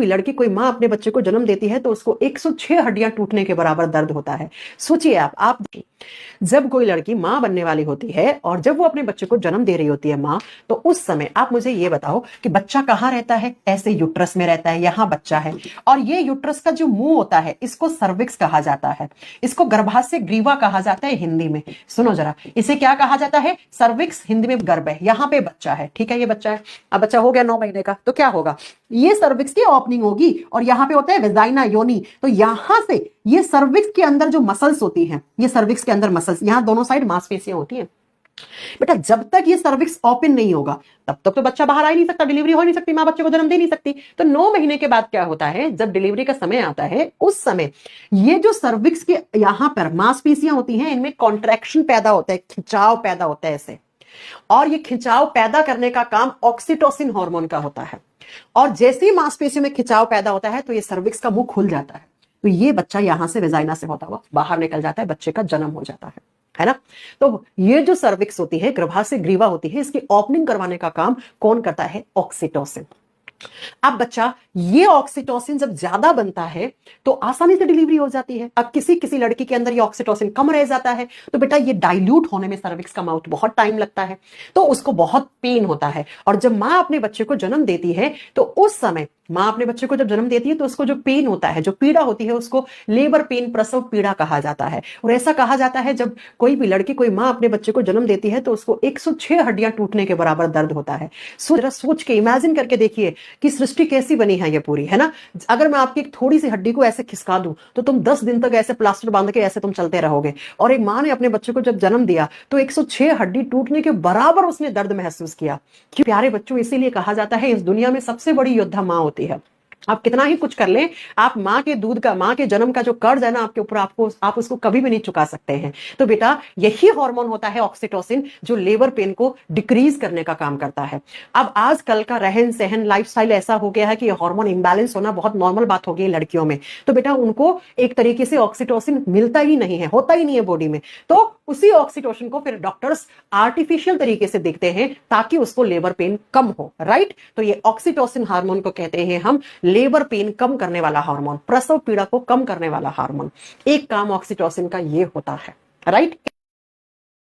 भी लड़की, कोई माँ अपने बच्चे को जन्म देती है तो उसको 106 हड्डियां टूटने के बराबर दर्द होता है। सोचिए आप जब कोई लड़की माँ बनने वाली होती है और जब वो अपने बच्चे को जन्म दे रही होती है माँ, तो उस समय आप मुझे ये बताओ कि बच्चा कहाँ रहता है? ऐसे यूट्रस में रहता है, यहाँ बच्चा है। और ये यूट्रस का जो मुंह होता है इसको सर्विक्स कहा जाता है, इसको गर्भाशय ग्रीवा कहा जाता है हिंदी में। सुनो जरा, इसे क्या कहा जाता है? सर्विक्स, हिंदी में गर्भ है, यहाँ पे बच्चा है, ठीक है, ये बच्चा है। अब बच्चा हो गया 9 महीने का, तो क्या होगा? ये सर्विक्स की ओपनिंग होगी और यहाँ पे होता है वेजाइना, योनि। तो यहां से ये सर्विक्स के अंदर जो मसल्स होती हैं, ये सर्विक्स के अंदर मसल्स, यहां दोनों साइड मांसपेशियां होती हैं। बेटा जब तक ये सर्विक्स ओपन नहीं होगा तब तक तो बच्चा बाहर आ ही नहीं सकता, डिलीवरी हो नहीं सकती, मां बच्चे को जन्म दे नहीं सकती। तो 9 महीने के बाद क्या होता है, जब डिलीवरी का समय आता है, उस समय ये जो सर्विक्स के यहां पर मांसपेशियां होती हैं, इनमें कॉन्ट्रैक्शन पैदा होता है, खिंचाव पैदा होता है ऐसे। और ये खिंचाव पैदा करने का काम ऑक्सीटोसिन हार्मोन का होता है। और जैसे ही मांसपेशियों में खिंचाव पैदा होता है तो ये सर्विक्स का मुंह खुल जाता है, तो ये बच्चा यहां से वेजाइना से होता हुआ बाहर निकल जाता है, बच्चे का जन्म हो जाता है ना। तो ये जो सर्विक्स होती है, गर्भाशय ग्रीवा होती है, इसकी ओपनिंग करवाने का काम कौन करता है? ऑक्सीटोसिन। अब बच्चा, ये ऑक्सीटोसिन जब ज्यादा बनता है तो आसानी से डिलीवरी हो जाती है। अब किसी किसी लड़की के अंदर ये ऑक्सीटोसिन कम रह जाता है तो बेटा ये डाइल्यूट होने में सर्विक्स का माउथ बहुत टाइम लगता है, तो उसको बहुत पेन होता है। और जब मां अपने बच्चे को जन्म देती है तो उस समय मां अपने बच्चे को जब जन्म देती है तो उसको जो पेन होता है, जो पीड़ा होती है, उसको लेबर पेन, प्रसव पीड़ा कहा जाता है। और ऐसा कहा जाता है जब कोई भी लड़की, कोई मां अपने बच्चे को जन्म देती है तो उसको 106 हड्डियां टूटने के बराबर दर्द होता है। जरा सोच के इमेजिन करके देखिए कि सृष्टि कैसी बनी है ये पूरी, है ना। अगर मैं आपकी एक थोड़ी सी हड्डी को ऐसे खिसका दूं तो तुम 10 दिन तक ऐसे प्लास्टर बांध के ऐसे तुम चलते रहोगे। और एक मां ने अपने बच्चे को जब जन्म दिया तो 106 हड्डी टूटने के बराबर उसने दर्द महसूस किया। क्यों प्यारे बच्चों, इसीलिए कहा जाता है इस दुनिया में सबसे बड़ी योद्धा मां होती है। आप कितना ही कुछ कर लें, आप मां के दूध का, मां के जन्म का जो कर्ज है ना आपके ऊपर, आप उसको कभी भी नहीं चुका सकते हैं। तो बेटा यही हार्मोन होता है ऑक्सीटोसिन, जो लेबर पेन को डिक्रीज करने का काम करता है। अब आजकल का रहन सहन, लाइफस्टाइल ऐसा हो गया है कि हार्मोन इंबैलेंस होना बहुत नॉर्मल बात हो गई है लड़कियों में। तो बेटा उनको एक तरीके से ऑक्सीटोसिन मिलता ही नहीं है, होता ही नहीं है बॉडी में। तो उसी ऑक्सीटोसिन को फिर डॉक्टर्स आर्टिफिशियल तरीके से देखते हैं ताकि उसको लेबर पेन कम हो, राइट। तो ये ऑक्सीटोसिन हार्मोन को कहते हैं हम लेबर पेन कम करने वाला हार्मोन, प्रसव पीड़ा को कम करने वाला हार्मोन। एक काम ऑक्सीटोसिन का ये होता है, राइट।